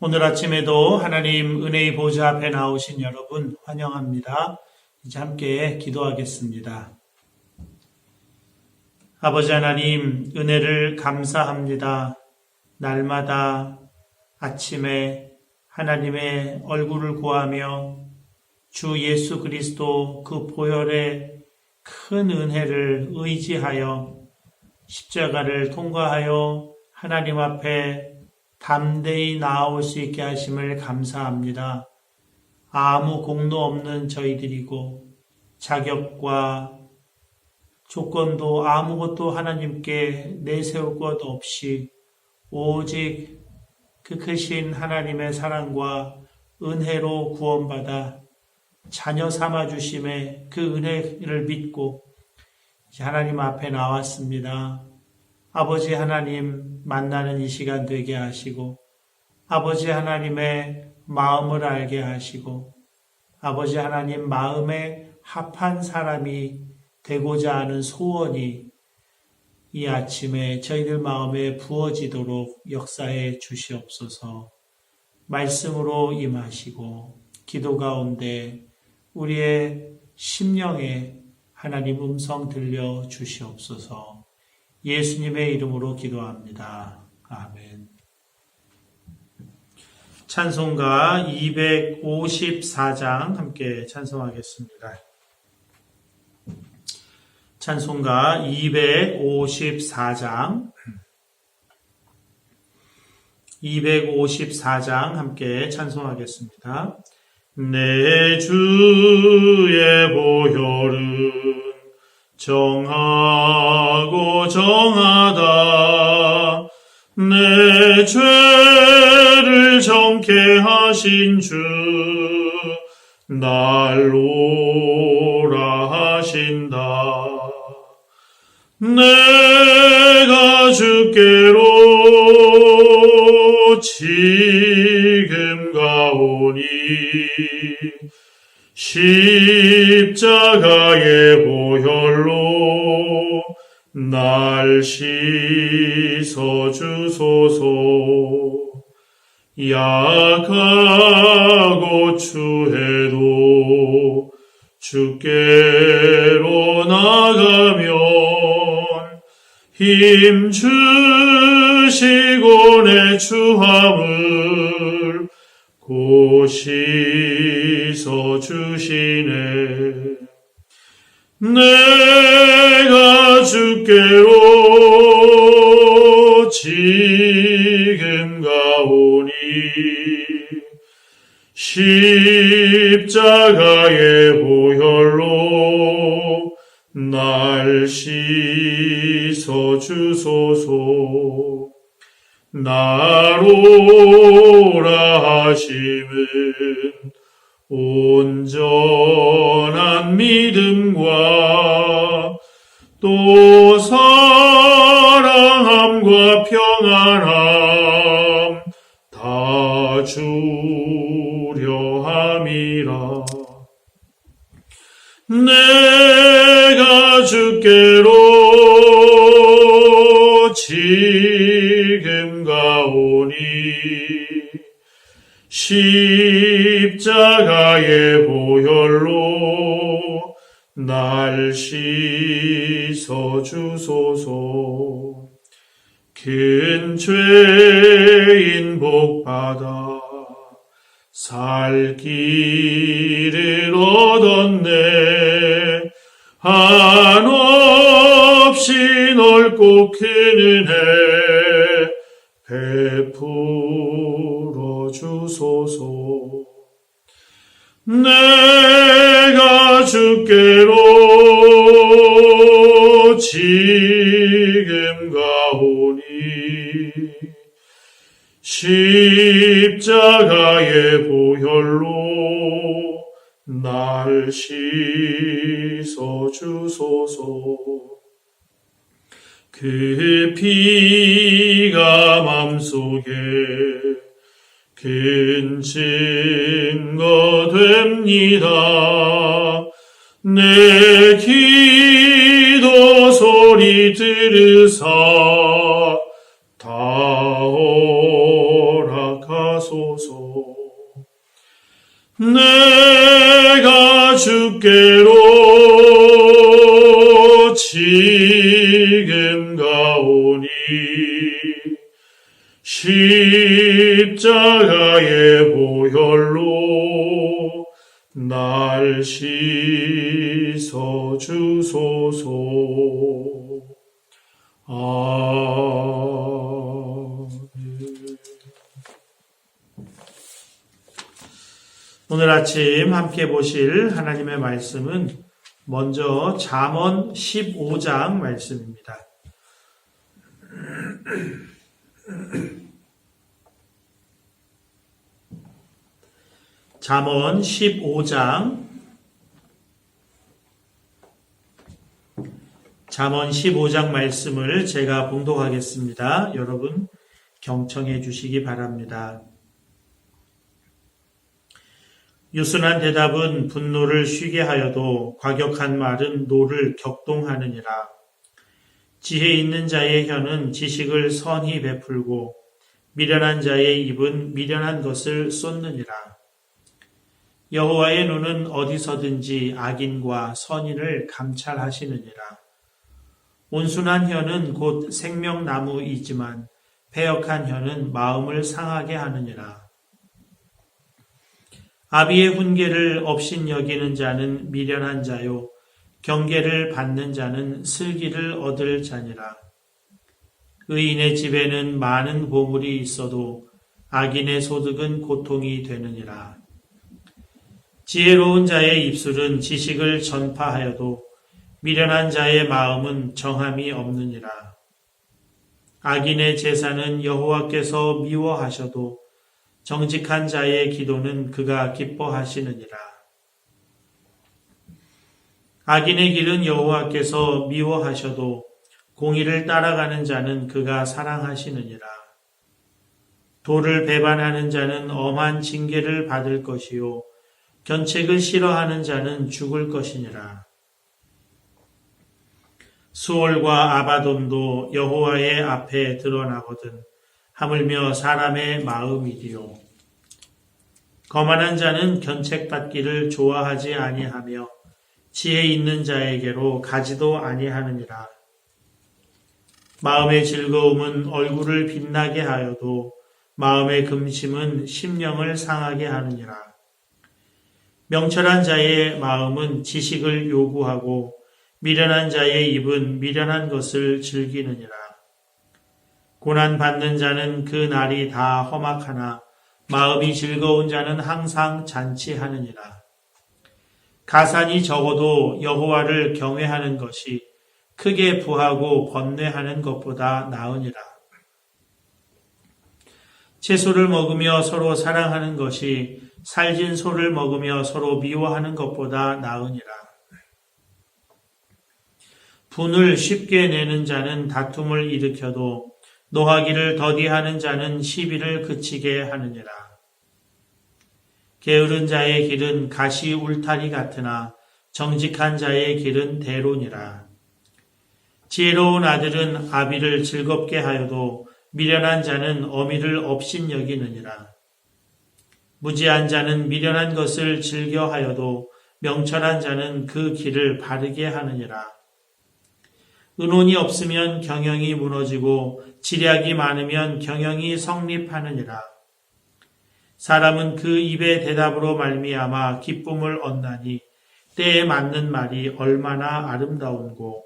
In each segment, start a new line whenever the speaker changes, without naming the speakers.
오늘 아침에도 하나님 은혜의 보좌 앞에 나오신 여러분 환영합니다. 이제 함께 기도하겠습니다. 아버지 하나님, 은혜를 감사합니다. 날마다 아침에 하나님의 얼굴을 구하며 주 예수 그리스도 그 보혈의 큰 은혜를 의지하여 십자가를 통과하여 하나님 앞에 담대히 나아올 수 있게 하심을 감사합니다. 아무 공로 없는 저희들이고 자격과 조건도 아무것도 하나님께 내세울 것 없이 오직 그 크신 하나님의 사랑과 은혜로 구원받아 자녀 삼아주심의 그 은혜를 믿고 하나님 앞에 나왔습니다. 아버지 하나님 만나는 이 시간 되게 하시고 아버지 하나님의 마음을 알게 하시고 아버지 하나님 마음에 합한 사람이 되고자 하는 소원이 이 아침에 저희들 마음에 부어지도록 역사해 주시옵소서. 말씀으로 임하시고 기도 가운데 우리의 심령에 하나님 음성 들려 주시옵소서. 예수님의 이름으로 기도합니다. 아멘. 찬송가 254장 함께 찬송하겠습니다. 찬송가 254장 함께 찬송하겠습니다. 내 주의 보혈은 정하고 정하다. 내 죄를 정케 하신 주 날 오라 하신다. 내가 주께로 지금 가오니 십자가의 보혈로 날 씻어 주소서. 약하고 추해도 주께로 나가면 힘 주시고 내 추함을 곧 씻어 주시네. 내가 주께로 지금 가오니 십자가의 보혈로 날 씻어 주소서. 나로라 하심은 온전한 믿음과 또 사랑함과 평안함 다 주려 함이라. 내가 주께로 지금 가오니 십자가의 보혈로 날 씻어 주소서. 큰 죄인 복받아 살 길을 얻었네. 한없이 넓고 큰 은혜 베풀어 주소서. 내가 주께로 지금 가오니 십자가의 보혈로 날 씻어 주소서. 그 피가 맘속에 큰 증거 됩니다. 내 기도 소리 들으사 다 허락하소서. 내가 주께로 지금 가오니 십자가의 보혈로 날 씻어 주소서. 오늘 아침 함께 보실 하나님의 말씀은 먼저 잠언 15장 말씀입니다. 잠언 15장 말씀을 제가 봉독하겠습니다. 여러분 경청해 주시기 바랍니다. 유순한 대답은 분노를 쉬게 하여도 과격한 말은 노를 격동하느니라. 지혜 있는 자의 혀는 지식을 선히 베풀고 미련한 자의 입은 미련한 것을 쏟느니라. 여호와의 눈은 어디서든지 악인과 선인을 감찰하시느니라. 온순한 혀는 곧 생명나무이지만 패역한 혀는 마음을 상하게 하느니라. 아비의 훈계를 업신여기는 자는 미련한 자요 경계를 받는 자는 슬기를 얻을 자니라. 의인의 집에는 많은 보물이 있어도 악인의 소득은 고통이 되느니라. 지혜로운 자의 입술은 지식을 전파하여도 미련한 자의 마음은 정함이 없느니라. 악인의 제사는 여호와께서 미워하셔도 정직한 자의 기도는 그가 기뻐하시느니라. 악인의 길은 여호와께서 미워하셔도 공의를 따라가는 자는 그가 사랑하시느니라. 도를 배반하는 자는 엄한 징계를 받을 것이요 견책을 싫어하는 자는 죽을 것이니라. 수월과 아바돈도 여호와의 앞에 드러나거든 하물며 사람의 마음이디요. 거만한 자는 견책받기를 좋아하지 아니하며 지혜 있는 자에게로 가지도 아니하느니라. 마음의 즐거움은 얼굴을 빛나게 하여도 마음의 금심은 심령을 상하게 하느니라. 명철한 자의 마음은 지식을 요구하고 미련한 자의 입은 미련한 것을 즐기느니라. 고난받는 자는 그 날이 다 험악하나 마음이 즐거운 자는 항상 잔치하느니라. 가산이 적어도 여호와를 경외하는 것이 크게 부하고 번뇌하는 것보다 나으니라. 채소를 먹으며 서로 사랑하는 것이 살진 소를 먹으며 서로 미워하는 것보다 나으니라. 분을 쉽게 내는 자는 다툼을 일으켜도 노하기를 더디하는 자는 시비를 그치게 하느니라. 게으른 자의 길은 가시 울타리 같으나 정직한 자의 길은 대론이라. 지혜로운 아들은 아비를 즐겁게 하여도 미련한 자는 어미를 업신여기느니라. 무지한 자는 미련한 것을 즐겨하여도 명철한 자는 그 길을 바르게 하느니라. 의논이 없으면 경영이 무너지고 지략이 많으면 경영이 성립하느니라. 사람은 그 입의 대답으로 말미암아 기쁨을 얻나니 때에 맞는 말이 얼마나 아름다운고.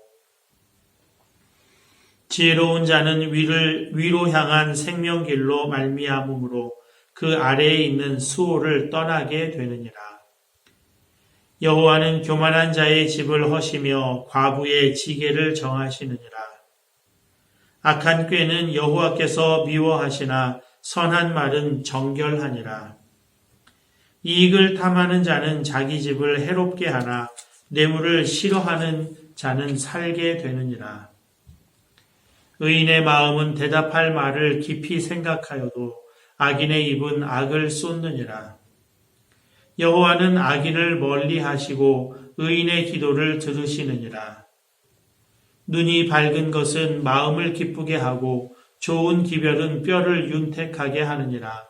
지혜로운 자는 위로 향한 생명길로 말미암음으로 그 아래에 있는 수호를 떠나게 되느니라. 여호와는 교만한 자의 집을 허시며 과부의 지계를 정하시느니라. 악한 꾀는 여호와께서 미워하시나 선한 말은 정결하니라. 이익을 탐하는 자는 자기 집을 해롭게 하나 뇌물을 싫어하는 자는 살게 되느니라. 의인의 마음은 대답할 말을 깊이 생각하여도 악인의 입은 악을 쏟느니라. 여호와는 악인을 멀리 하시고 의인의 기도를 들으시느니라. 눈이 밝은 것은 마음을 기쁘게 하고 좋은 기별은 뼈를 윤택하게 하느니라.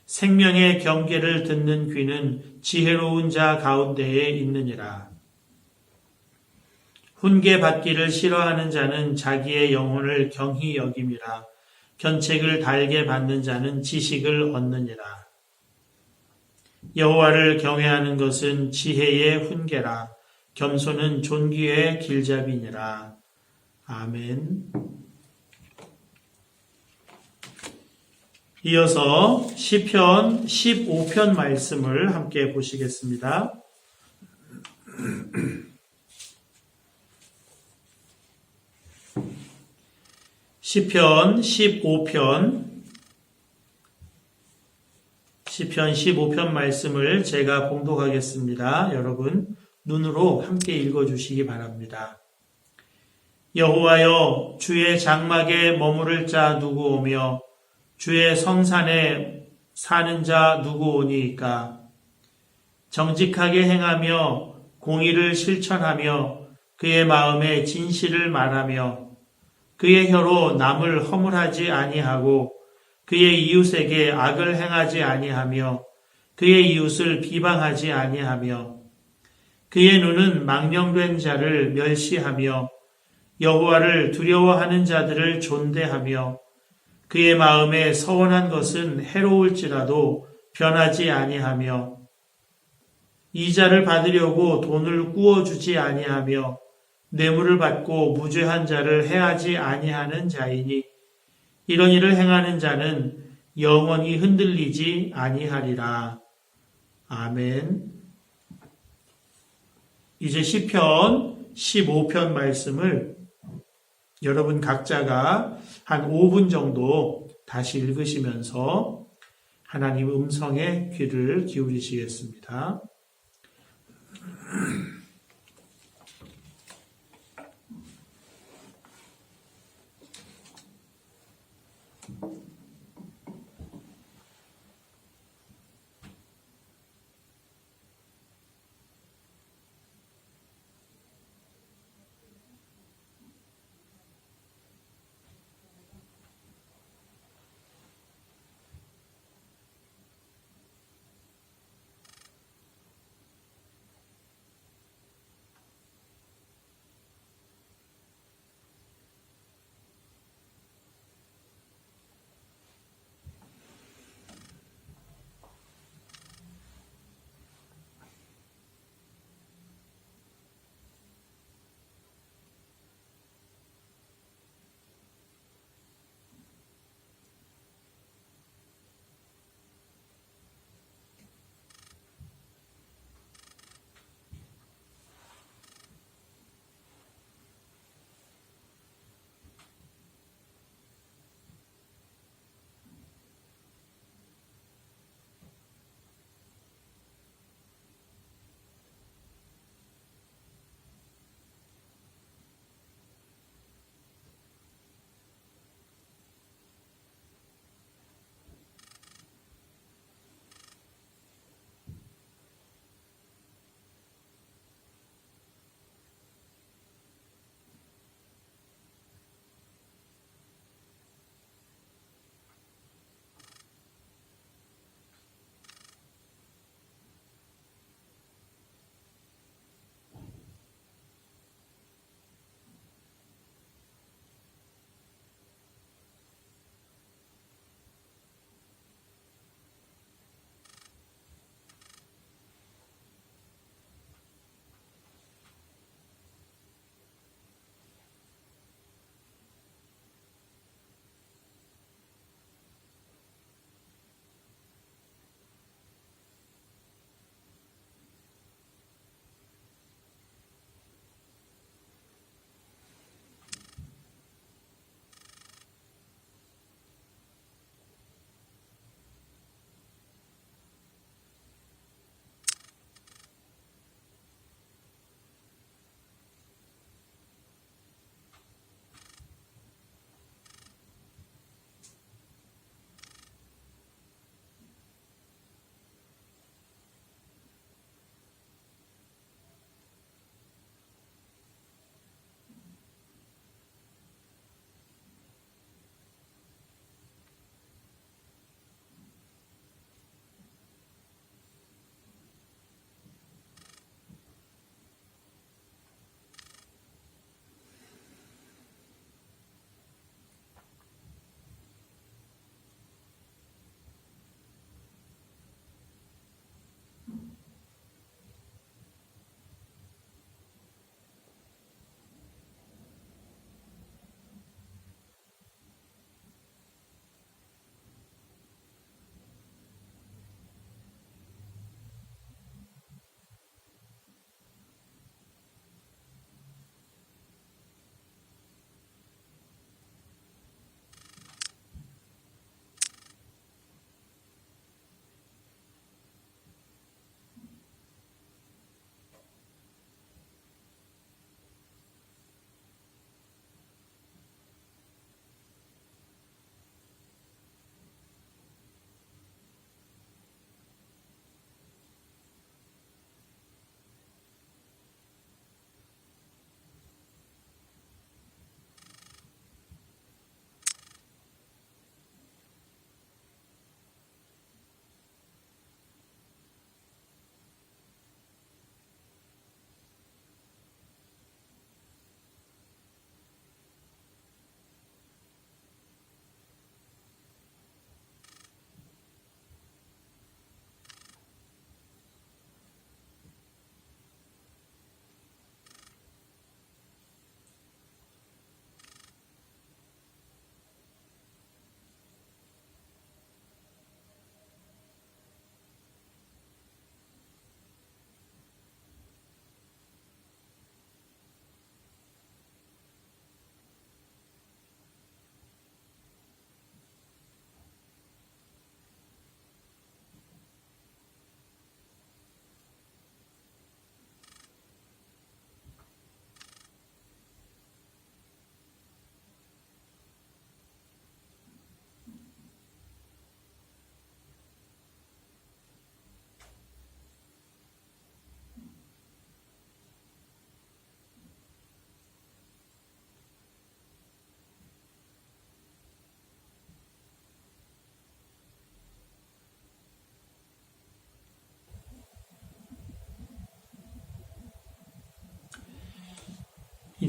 생명의 경계를 듣는 귀는 지혜로운 자 가운데에 있느니라. 훈계받기를 싫어하는 자는 자기의 영혼을 경히 여김이라. 견책을 달게 받는 자는 지식을 얻느니라. 여호와를 경외하는 것은 지혜의 훈계라. 겸손은 존귀의 길잡이니라. 아멘. 이어서 시편 15편 말씀을 함께 보시겠습니다. 시편 15편 말씀을 제가 봉독하겠습니다. 여러분 눈으로 함께 읽어주시기 바랍니다. 여호와여, 주의 장막에 머무를 자 누구 오며 주의 성산에 사는 자 누구 오니이까? 정직하게 행하며 공의를 실천하며 그의 마음에 진실을 말하며 그의 혀로 남을 허물하지 아니하고 그의 이웃에게 악을 행하지 아니하며 그의 이웃을 비방하지 아니하며 그의 눈은 망령된 자를 멸시하며 여호와를 두려워하는 자들을 존대하며 그의 마음에 서원한 것은 해로울지라도 변하지 아니하며 이자를 받으려고 돈을 꾸어주지 아니하며 뇌물을 받고 무죄한 자를 해하지 아니하는 자이니 이런 일을 행하는 자는 영원히 흔들리지 아니하리라. 아멘. 이제 시편 15편 말씀을 여러분 각자가 한 5분 정도 다시 읽으시면서 하나님 음성에 귀를 기울이시겠습니다.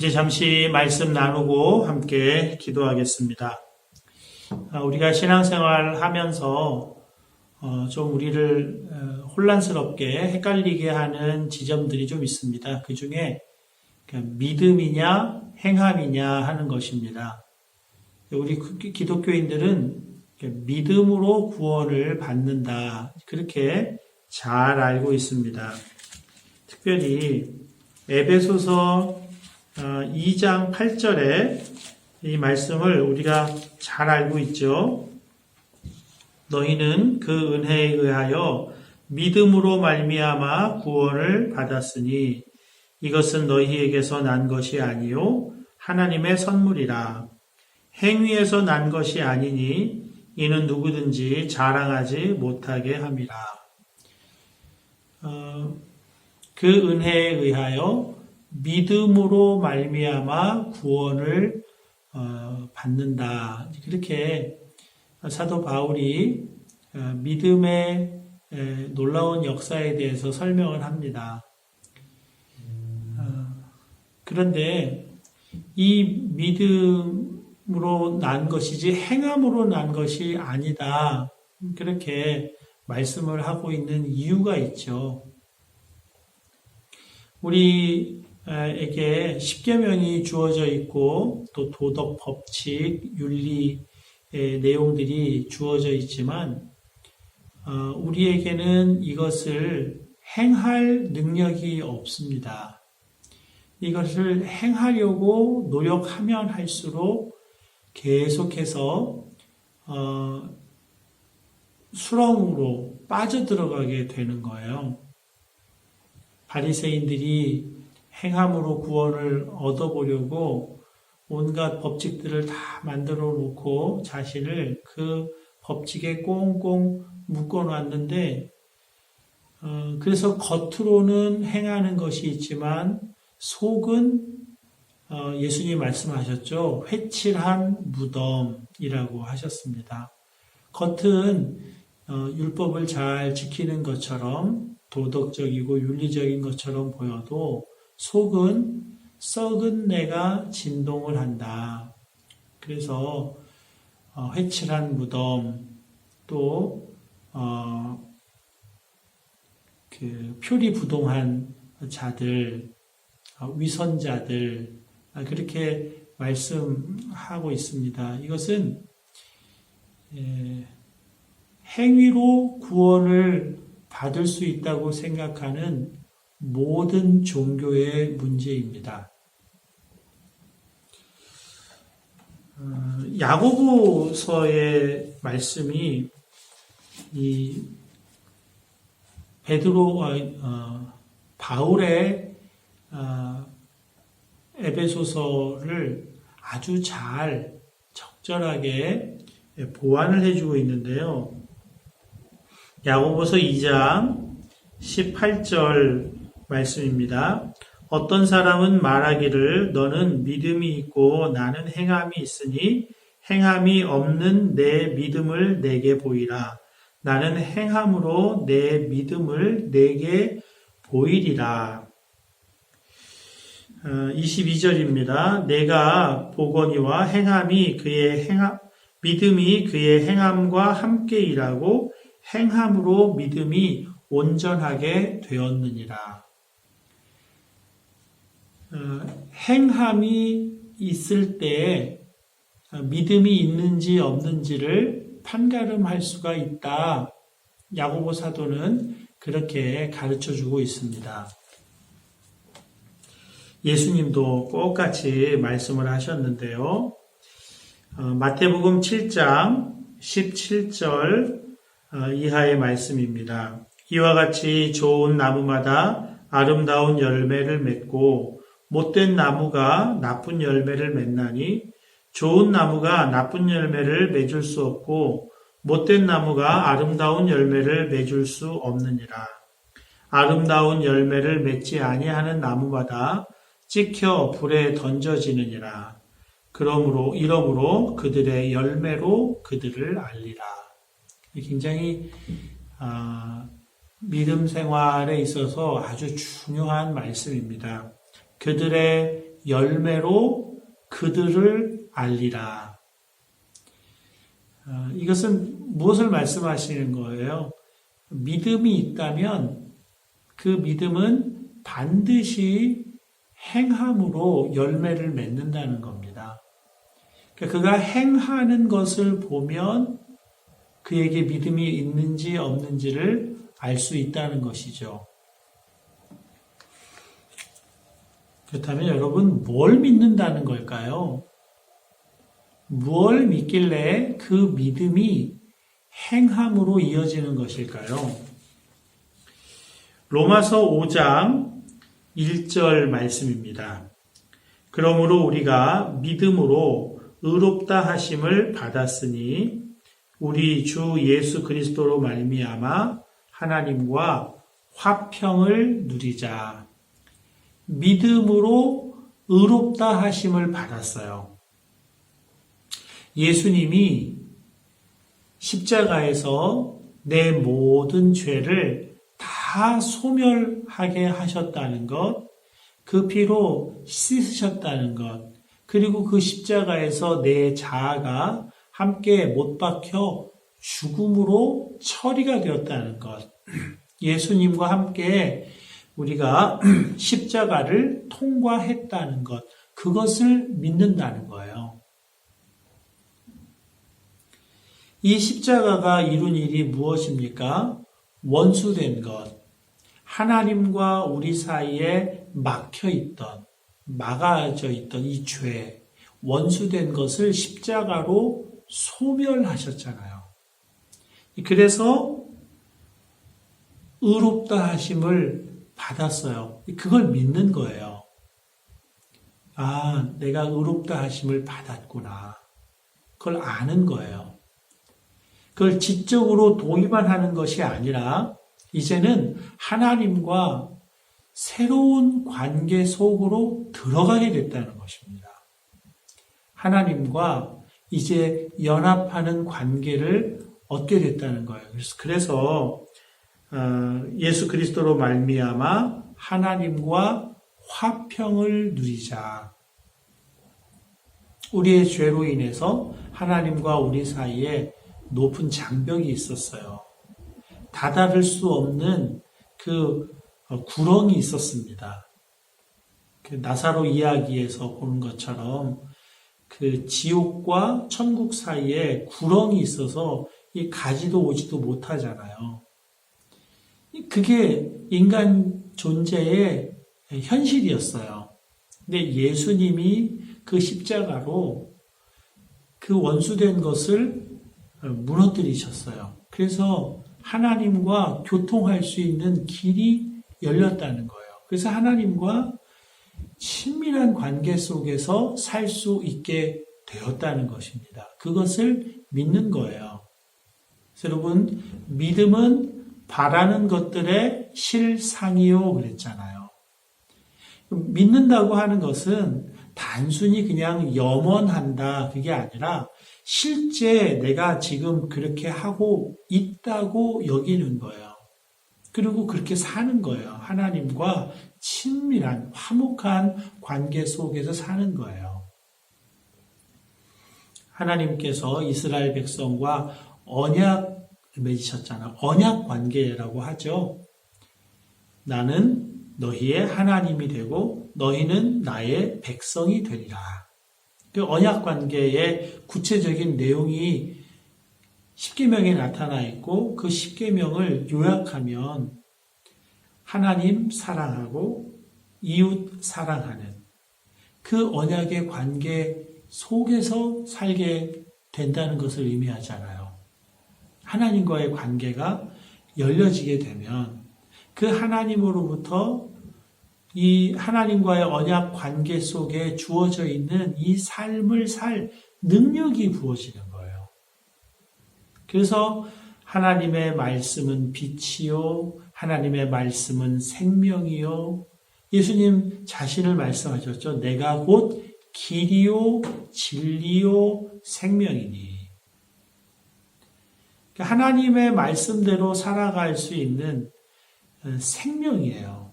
이제 잠시 말씀 나누고 함께 기도하겠습니다. 우리가 신앙생활 하면서 좀 우리를 혼란스럽게 헷갈리게 하는 지점들이 좀 있습니다. 그 중에 믿음이냐 행함이냐 하는 것입니다. 우리 기독교인들은 믿음으로 구원을 받는다. 그렇게 잘 알고 있습니다. 특별히 에베소서 2장 8절에 이 말씀을 우리가 잘 알고 있죠. 너희는 그 은혜에 의하여 믿음으로 말미암아 구원을 받았으니 이것은 너희에게서 난 것이 아니요 하나님의 선물이라. 행위에서 난 것이 아니니 이는 누구든지 자랑하지 못하게 함이라. 그 은혜에 의하여 믿음으로 말미암아 구원을 받는다. 그렇게 사도 바울이 믿음의 놀라운 역사에 대해서 설명을 합니다. 그런데 이 믿음으로 난 것이지 행함으로 난 것이 아니다. 그렇게 말씀을 하고 있는 이유가 있죠. 우리에게 십계명이 주어져 있고 또 도덕, 법칙, 윤리의 내용들이 주어져 있지만 우리에게는 이것을 행할 능력이 없습니다. 이것을 행하려고 노력하면 할수록 계속해서 수렁으로 빠져들어가게 되는 거예요. 바리새인들이 행함으로 구원을 얻어보려고 온갖 법칙들을 다 만들어 놓고 자신을 그 법칙에 꽁꽁 묶어놨는데 그래서 겉으로는 행하는 것이 있지만 속은 예수님이 말씀하셨죠. 회칠한 무덤이라고 하셨습니다. 겉은 율법을 잘 지키는 것처럼 도덕적이고 윤리적인 것처럼 보여도 속은 썩은 내가 진동을 한다. 그래서 회칠한 무덤 또 그 표리부동한 자들 위선자들 그렇게 말씀하고 있습니다. 이것은 행위로 구원을 받을 수 있다고 생각하는 모든 종교의 문제입니다. 야고보서의 말씀이 이 바울의 에베소서를 아주 잘 적절하게 보완을 해주고 있는데요. 야고보서 2장 18절 말씀입니다. 어떤 사람은 말하기를 너는 믿음이 있고 나는 행함이 있으니 행함이 없는 내 믿음을 내게 보이라. 나는 행함으로 내 믿음을 내게 보이리라. 22절입니다. 내가 보거니와 행함이 그의 믿음이 그의 행함과 함께 일하고 행함으로 믿음이 온전하게 되었느니라. 행함이 있을 때 믿음이 있는지 없는지를 판가름할 수가 있다. 야고보 사도는 그렇게 가르쳐주고 있습니다. 예수님도 똑같이 말씀을 하셨는데요. 마태복음 7장 17절 이하의 말씀입니다. 이와 같이 좋은 나무마다 아름다운 열매를 맺고 못된 나무가 나쁜 열매를 맺나니 좋은 나무가 나쁜 열매를 맺을 수 없고 못된 나무가 아름다운 열매를 맺을 수 없느니라. 아름다운 열매를 맺지 아니하는 나무마다 찍혀 불에 던져지느니라. 이러므로 그들의 열매로 그들을 알리라. 굉장히 믿음 생활에 있어서 아주 중요한 말씀입니다. 그들의 열매로 그들을 알리라. 이것은 무엇을 말씀하시는 거예요? 믿음이 있다면 그 믿음은 반드시 행함으로 열매를 맺는다는 겁니다. 그가 행하는 것을 보면 그에게 믿음이 있는지 없는지를 알 수 있다는 것이죠. 그렇다면 여러분, 뭘 믿는다는 걸까요? 뭘 믿길래 그 믿음이 행함으로 이어지는 것일까요? 로마서 5장 1절 말씀입니다. 그러므로 우리가 믿음으로 의롭다 하심을 받았으니 우리 주 예수 그리스도로 말미암아 하나님과 화평을 누리자. 믿음으로 의롭다 하심을 받았어요. 예수님이 십자가에서 내 모든 죄를 다 소멸하게 하셨다는 것, 그 피로 씻으셨다는 것, 그리고 그 십자가에서 내 자아가 함께 못 박혀 죽음으로 처리가 되었다는 것, 예수님과 함께 우리가 십자가를 통과했다는 것, 그것을 믿는다는 거예요. 이 십자가가 이룬 일이 무엇입니까? 원수된 것, 하나님과 우리 사이에 막아져 있던 이 죄, 원수된 것을 십자가로 소멸하셨잖아요. 그래서 의롭다 하심을 받았어요. 그걸 믿는 거예요. 아, 내가 의롭다 하심을 받았구나. 그걸 아는 거예요. 그걸 지적으로 동의만 하는 것이 아니라 이제는 하나님과 새로운 관계 속으로 들어가게 됐다는 것입니다. 하나님과 이제 연합하는 관계를 얻게 됐다는 거예요. 그래서 예수 그리스도로 말미암아 하나님과 화평을 누리자. 우리의 죄로 인해서 하나님과 우리 사이에 높은 장벽이 있었어요. 다다를 수 없는 그 구렁이 있었습니다. 그 나사로 이야기에서 보는 것처럼 그 지옥과 천국 사이에 구렁이 있어서 이 가지도 오지도 못하잖아요. 그게 인간 존재의 현실이었어요. 근데 예수님이 그 십자가로 그 원수된 것을 무너뜨리셨어요. 그래서 하나님과 교통할 수 있는 길이 열렸다는 거예요. 그래서 하나님과 친밀한 관계 속에서 살 수 있게 되었다는 것입니다. 그것을 믿는 거예요. 그래서 여러분, 믿음은 바라는 것들의 실상이요 그랬잖아요. 믿는다고 하는 것은 단순히 그냥 염원한다 그게 아니라 실제 내가 지금 그렇게 하고 있다고 여기는 거예요. 그리고 그렇게 사는 거예요. 하나님과 친밀한 화목한 관계 속에서 사는 거예요. 하나님께서 이스라엘 백성과 언약 맺으셨잖아요. 언약 관계라고 하죠. 나는 너희의 하나님이 되고 너희는 나의 백성이 되리라. 그 언약 관계의 구체적인 내용이 십계명에 나타나 있고 그 십계명을 요약하면 하나님 사랑하고 이웃 사랑하는 그 언약의 관계 속에서 살게 된다는 것을 의미하잖아요. 하나님과의 관계가 열려지게 되면 그 하나님으로부터 이 하나님과의 언약 관계 속에 주어져 있는 이 삶을 살 능력이 부어지는 거예요. 그래서 하나님의 말씀은 빛이요, 하나님의 말씀은 생명이요. 예수님 자신을 말씀하셨죠. 내가 곧 길이요, 진리요, 생명이니. 하나님의 말씀대로 살아갈 수 있는 생명이에요.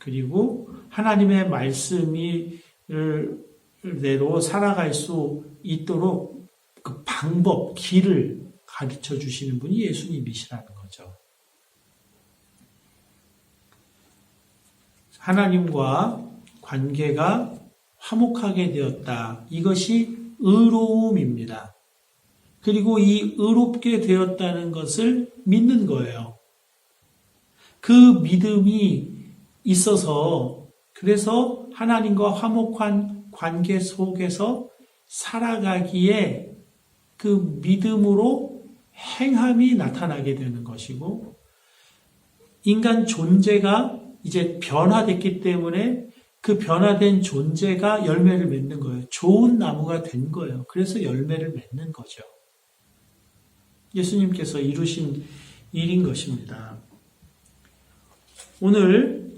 그리고 하나님의 말씀대로 살아갈 수 있도록 그 방법, 길을 가르쳐 주시는 분이 예수님이시라는 거죠. 하나님과 관계가 화목하게 되었다. 이것이 의로움입니다. 그리고 이 의롭게 되었다는 것을 믿는 거예요. 그 믿음이 있어서 그래서 하나님과 화목한 관계 속에서 살아가기에 그 믿음으로 행함이 나타나게 되는 것이고 인간 존재가 이제 변화됐기 때문에 그 변화된 존재가 열매를 맺는 거예요. 좋은 나무가 된 거예요. 그래서 열매를 맺는 거죠. 예수님께서 이루신 일인 것입니다. 오늘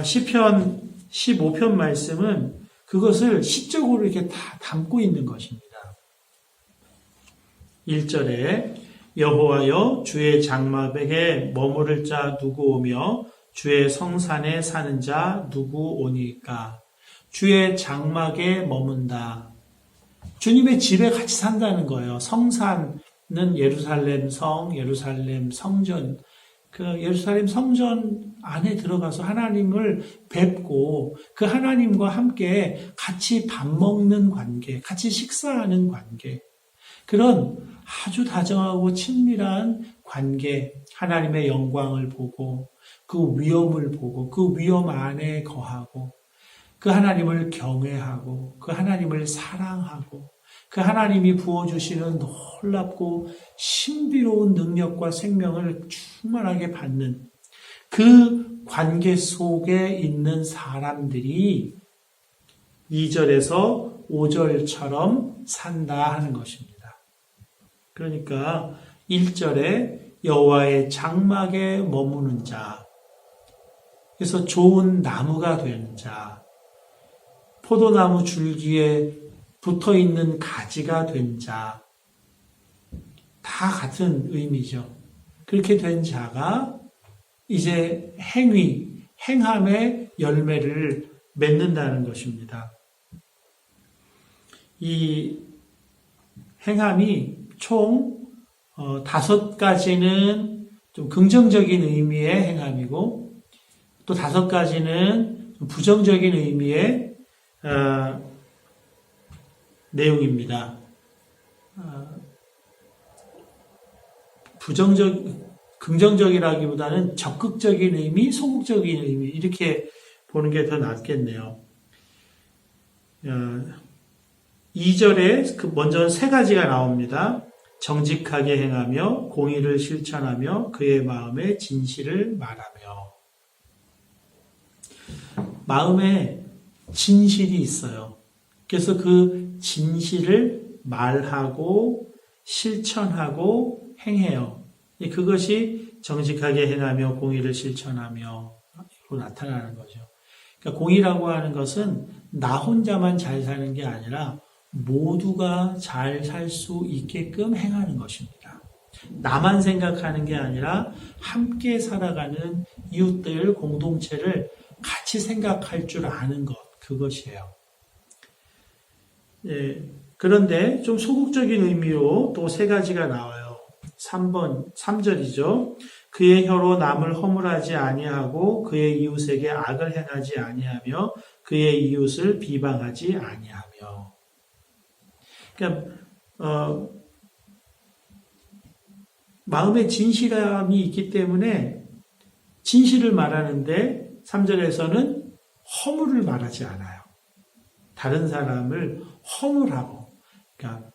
시편 15편 말씀은 그것을 시적으로 이렇게 다 담고 있는 것입니다. 1절에 여호와여 주의 장막에 머무를 자 누구 오며 주의 성산에 사는 자 누구 오니까. 주의 장막에 머문다. 주님의 집에 같이 산다는 거예요. 성산은 예루살렘 성, 예루살렘 성전. 그 예루살렘 성전 안에 들어가서 하나님을 뵙고 그 하나님과 함께 같이 밥 먹는 관계, 같이 식사하는 관계. 그런 아주 다정하고 친밀한 관계, 하나님의 영광을 보고 그 위엄을 보고 그 위엄 안에 거하고 그 하나님을 경외하고 그 하나님을 사랑하고 그 하나님이 부어주시는 놀랍고 신비로운 능력과 생명을 충만하게 받는 그 관계 속에 있는 사람들이 2절에서 5절처럼 산다 하는 것입니다. 그러니까 1절에 여호와의 장막에 머무는 자, 그래서 좋은 나무가 되는 자, 포도나무 줄기에 붙어있는 가지가 된 자, 다 같은 의미죠. 그렇게 된 자가 이제 행함의 열매를 맺는다는 것입니다. 이 행함이 총 5가지는 좀 긍정적인 의미의 행함이고 또 5가지는 좀 부정적인 의미의 내용입니다. 긍정적이라기보다는 적극적인 의미, 소극적인 의미 이렇게 보는 게 더 낫겠네요. 2절에 먼저 3가지가 나옵니다. 정직하게 행하며 공의를 실천하며 그의 마음에 진실을 말하며. 마음에 진실이 있어요. 그래서 그 진실을 말하고 실천하고 행해요. 그것이 정직하게 행하며 공의를 실천하며 나타나는 거죠. 그러니까 공의라고 하는 것은 나 혼자만 잘 사는 게 아니라 모두가 잘 살 수 있게끔 행하는 것입니다. 나만 생각하는 게 아니라 함께 살아가는 이웃들, 공동체를 같이 생각할 줄 아는 것, 그것이에요. 예, 그런데 좀 소극적인 의미로 또 3가지가 나와요. 3절이죠. 그의 혀로 남을 허물하지 아니하고 그의 이웃에게 악을 행하지 아니하며 그의 이웃을 비방하지 아니하며. 그러니까 마음에 진실함이 있기 때문에 진실을 말하는데 3절에서는 허물을 말하지 않아요. 다른 사람을 허물하고, 그러니까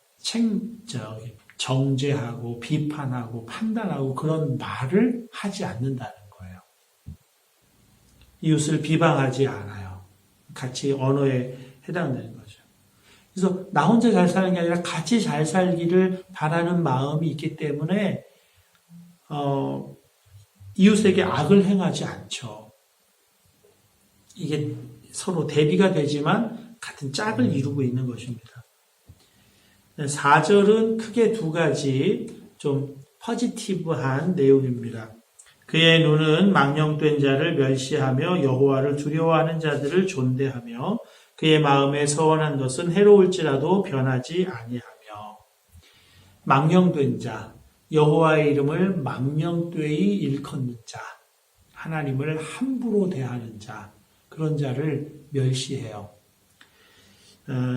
정죄하고 비판하고 판단하고 그런 말을 하지 않는다는 거예요. 이웃을 비방하지 않아요. 같이 언어에 해당되는 거죠. 그래서 나 혼자 잘 사는 게 아니라 같이 잘 살기를 바라는 마음이 있기 때문에 이웃에게 악을 행하지 않죠. 이게 서로 대비가 되지만 같은 짝을 이루고 있는 것입니다. 4절은 크게 2가지 좀 포지티브한 내용입니다. 그의 눈은 망령된 자를 멸시하며 여호와를 두려워하는 자들을 존대하며 그의 마음에 서원한 것은 해로울지라도 변하지 아니하며. 망령된 자, 여호와의 이름을 망령되이 일컫는 자, 하나님을 함부로 대하는 자, 그런 자를 멸시해요.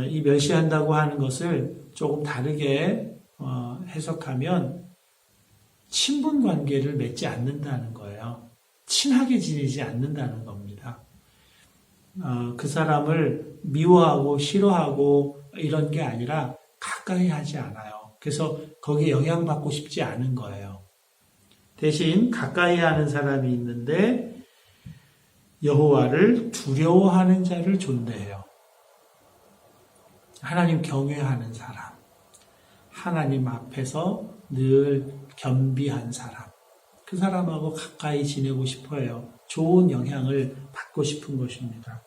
이 멸시한다고 하는 것을 조금 다르게 해석하면 친분 관계를 맺지 않는다는 거예요. 친하게 지내지 않는다는 겁니다. 그 사람을 미워하고 싫어하고 이런 게 아니라 가까이 하지 않아요. 그래서 거기에 영향받고 싶지 않은 거예요. 대신 가까이 하는 사람이 있는데 여호와를 두려워하는 자를 존대해요. 하나님 경외하는 사람, 하나님 앞에서 늘 겸비한 사람, 그 사람하고 가까이 지내고 싶어요. 좋은 영향을 받고 싶은 것입니다.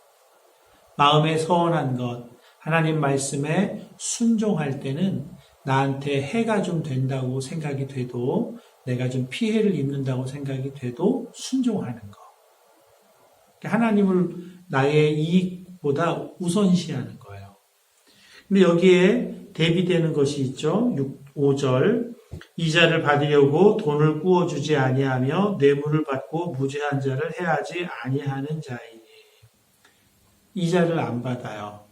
마음에 서원한 것, 하나님 말씀에 순종할 때는 나한테 해가 좀 된다고 생각이 돼도, 내가 좀 피해를 입는다고 생각이 돼도 순종하는 것. 하나님을 나의 이익보다 우선시하는 거예요. 근데 여기에 대비되는 것이 있죠. 5절. 이자를 받으려고 돈을 꾸어주지 아니하며 뇌물을 받고 무죄한 자를 해하지 아니하는 자이니. 이자를 안 받아요.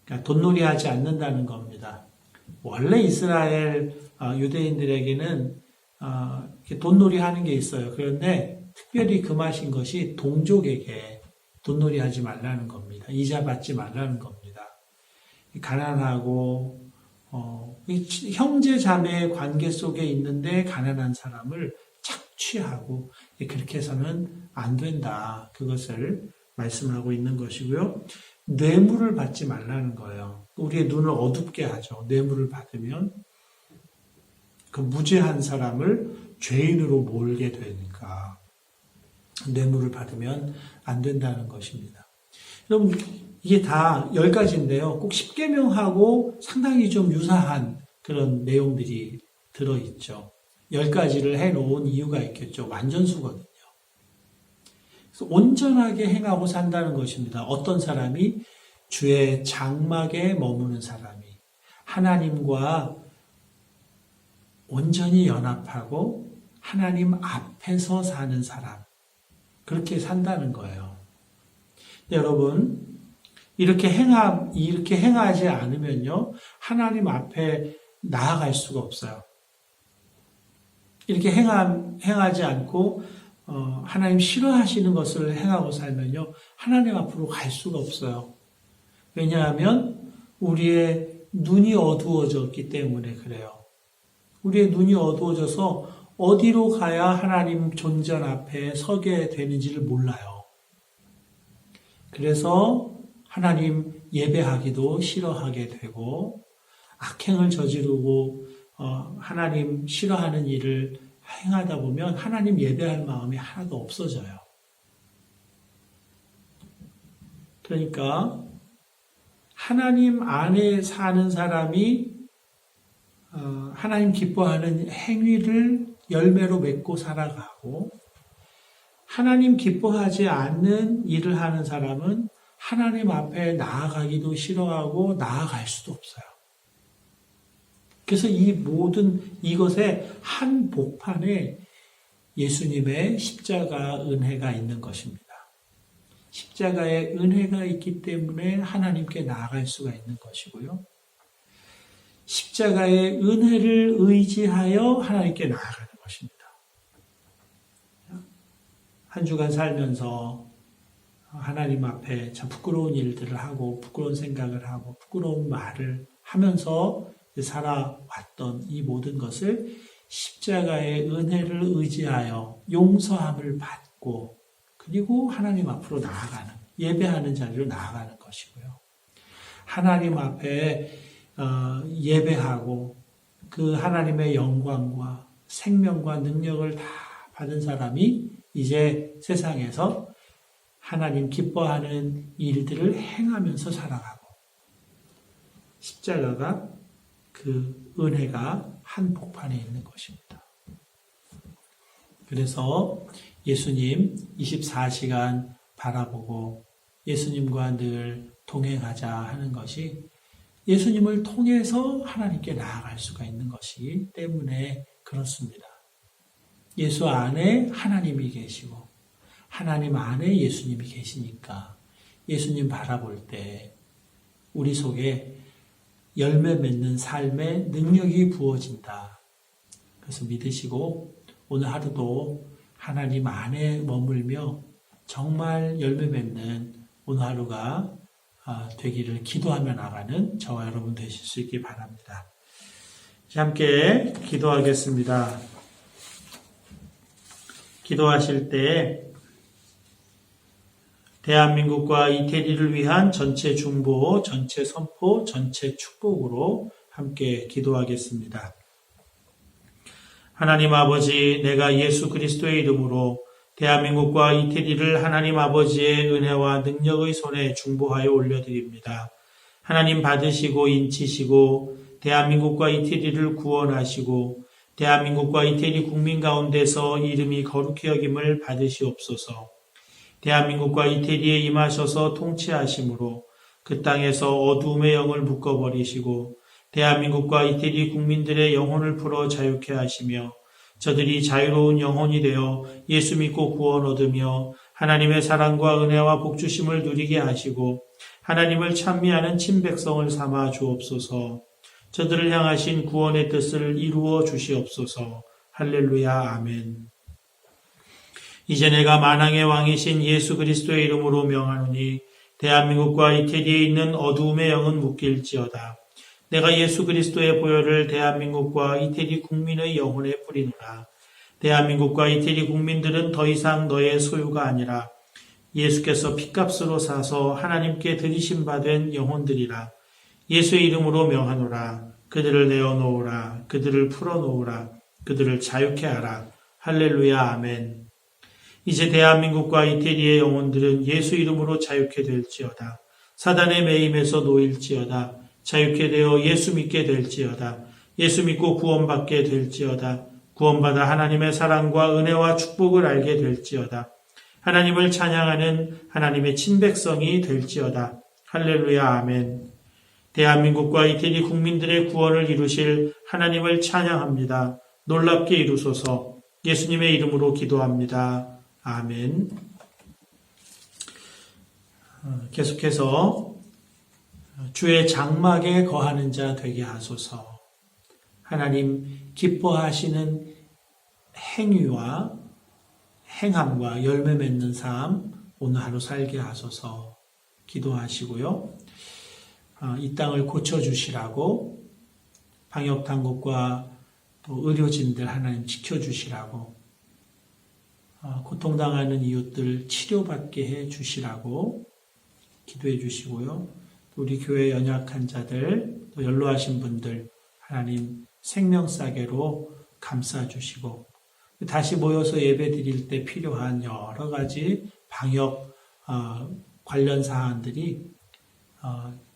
그러니까 돈놀이 하지 않는다는 겁니다. 원래 이스라엘 유대인들에게는 돈놀이 하는 게 있어요. 그런데 특별히 금하신 것이 동족에게 돈놀이 하지 말라는 겁니다. 이자 받지 말라는 겁니다. 가난하고 형제 자매의 관계 속에 있는데 가난한 사람을 착취하고 그렇게 해서는 안 된다. 그것을 말씀하고 있는 것이고요. 뇌물을 받지 말라는 거예요. 우리의 눈을 어둡게 하죠. 뇌물을 받으면 그 무죄한 사람을 죄인으로 몰게 되니까 뇌물을 받으면 안 된다는 것입니다. 여러분, 이게 다 10가지인데요. 꼭 10계명하고 상당히 좀 유사한 그런 내용들이 들어있죠. 10가지를 해놓은 이유가 있겠죠. 완전수거든요. 그래서 온전하게 행하고 산다는 것입니다. 어떤 사람이 주의 장막에 머무는 사람이 하나님과 온전히 연합하고 하나님 앞에서 사는 사람, 그렇게 산다는 거예요. 여러분, 이렇게 행하지 않으면요, 하나님 앞에 나아갈 수가 없어요. 이렇게 행하지 않고, 하나님 싫어하시는 것을 행하고 살면요, 하나님 앞으로 갈 수가 없어요. 왜냐하면, 우리의 눈이 어두워졌기 때문에 그래요. 우리의 눈이 어두워져서 어디로 가야 하나님 존전 앞에 서게 되는지를 몰라요. 그래서 하나님 예배하기도 싫어하게 되고 악행을 저지르고 하나님 싫어하는 일을 행하다 보면 하나님 예배할 마음이 하나도 없어져요. 그러니까 하나님 안에 사는 사람이 하나님 기뻐하는 행위를 열매로 맺고 살아가고 하나님 기뻐하지 않는 일을 하는 사람은 하나님 앞에 나아가기도 싫어하고 나아갈 수도 없어요. 그래서 이 모든 이것의 한 복판에 예수님의 십자가 은혜가 있는 것입니다. 십자가의 은혜가 있기 때문에 하나님께 나아갈 수가 있는 것이고요. 십자가의 은혜를 의지하여 하나님께 나아가는 것입니다. 한 주간 살면서 하나님 앞에 참 부끄러운 일들을 하고 부끄러운 생각을 하고 부끄러운 말을 하면서 살아왔던 이 모든 것을 십자가의 은혜를 의지하여 용서함을 받고 그리고 하나님 앞으로 나아가는, 예배하는 자리로 나아가는 것이고요. 하나님 앞에 예배하고 그 하나님의 영광과 생명과 능력을 다 받은 사람이 이제 세상에서 하나님 기뻐하는 일들을 행하면서 살아가고 십자가가 그 은혜가 한복판에 있는 것입니다. 그래서 예수님 24시간 바라보고 예수님과 늘 동행하자 하는 것이 예수님을 통해서 하나님께 나아갈 수가 있는 것이기 때문에 그렇습니다. 예수 안에 하나님이 계시고 하나님 안에 예수님이 계시니까 예수님 바라볼 때 우리 속에 열매 맺는 삶의 능력이 부어진다. 그래서 믿으시고 오늘 하루도 하나님 안에 머물며 정말 열매 맺는 오늘 하루가 되기를 기도하며 나가는 저와 여러분 되실 수 있기 바랍니다. 함께 기도하겠습니다. 기도하실 때 대한민국과 이태리를 위한 전체 중보, 전체 선포, 전체 축복으로 함께 기도하겠습니다. 하나님 아버지, 내가 예수 그리스도의 이름으로 대한민국과 이태리를 하나님 아버지의 은혜와 능력의 손에 중보하여 올려드립니다. 하나님 받으시고 인치시고 대한민국과 이태리를 구원하시고 대한민국과 이태리 국민 가운데서 이름이 거룩히 여김을 받으시옵소서. 대한민국과 이태리에 임하셔서 통치하심으로 그 땅에서 어두움의 영을 묶어버리시고 대한민국과 이태리 국민들의 영혼을 풀어 자유케 하시며 저들이 자유로운 영혼이 되어 예수 믿고 구원 얻으며 하나님의 사랑과 은혜와 복주심을 누리게 하시고 하나님을 찬미하는 친백성을 삼아 주옵소서. 저들을 향하신 구원의 뜻을 이루어 주시옵소서. 할렐루야. 아멘. 이제 내가 만왕의 왕이신 예수 그리스도의 이름으로 명하노니 대한민국과 이태리에 있는 어두움의 영은 묶일지어다. 내가 예수 그리스도의 보혈을 대한민국과 이태리 국민의 영혼에 뿌리노라. 대한민국과 이태리 국민들은 더 이상 너의 소유가 아니라 예수께서 핏값으로 사서 하나님께 드리신 바 된 영혼들이라. 예수의 이름으로 명하노라. 그들을 내어놓으라. 그들을 풀어놓으라. 그들을 자유케 하라. 할렐루야. 아멘. 이제 대한민국과 이태리의 영혼들은 예수 이름으로 자유케 될지어다. 사단의 매임에서 놓일지어다. 자유케 되어 예수 믿게 될지어다. 예수 믿고 구원받게 될지어다. 구원받아 하나님의 사랑과 은혜와 축복을 알게 될지어다. 하나님을 찬양하는 하나님의 친백성이 될지어다. 할렐루야. 아멘. 대한민국과 이태리 국민들의 구원을 이루실 하나님을 찬양합니다. 놀랍게 이루소서. 예수님의 이름으로 기도합니다. 아멘. 계속해서 주의 장막에 거하는 자 되게 하소서. 하나님 기뻐하시는 행위와 행함과 열매 맺는 삶 오늘 하루 살게 하소서 기도하시고요. 이 땅을 고쳐주시라고 방역당국과 또 의료진들 하나님 지켜주시라고 고통당하는 이웃들 치료받게 해주시라고 기도해 주시고요. 우리 교회 연약한 자들 또 연로하신 분들 하나님 생명싸개로 감싸주시고 다시 모여서 예배 드릴 때 필요한 여러 가지 방역 관련 사안들이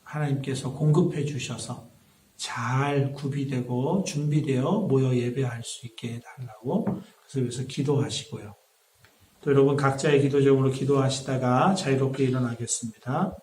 하나님께서 공급해 주셔서 잘 구비되고 준비되어 모여 예배할 수 있게 해달라고 그래서 기도하시고요. 또 여러분 각자의 기도 제목으로 기도하시다가 자유롭게 일어나겠습니다.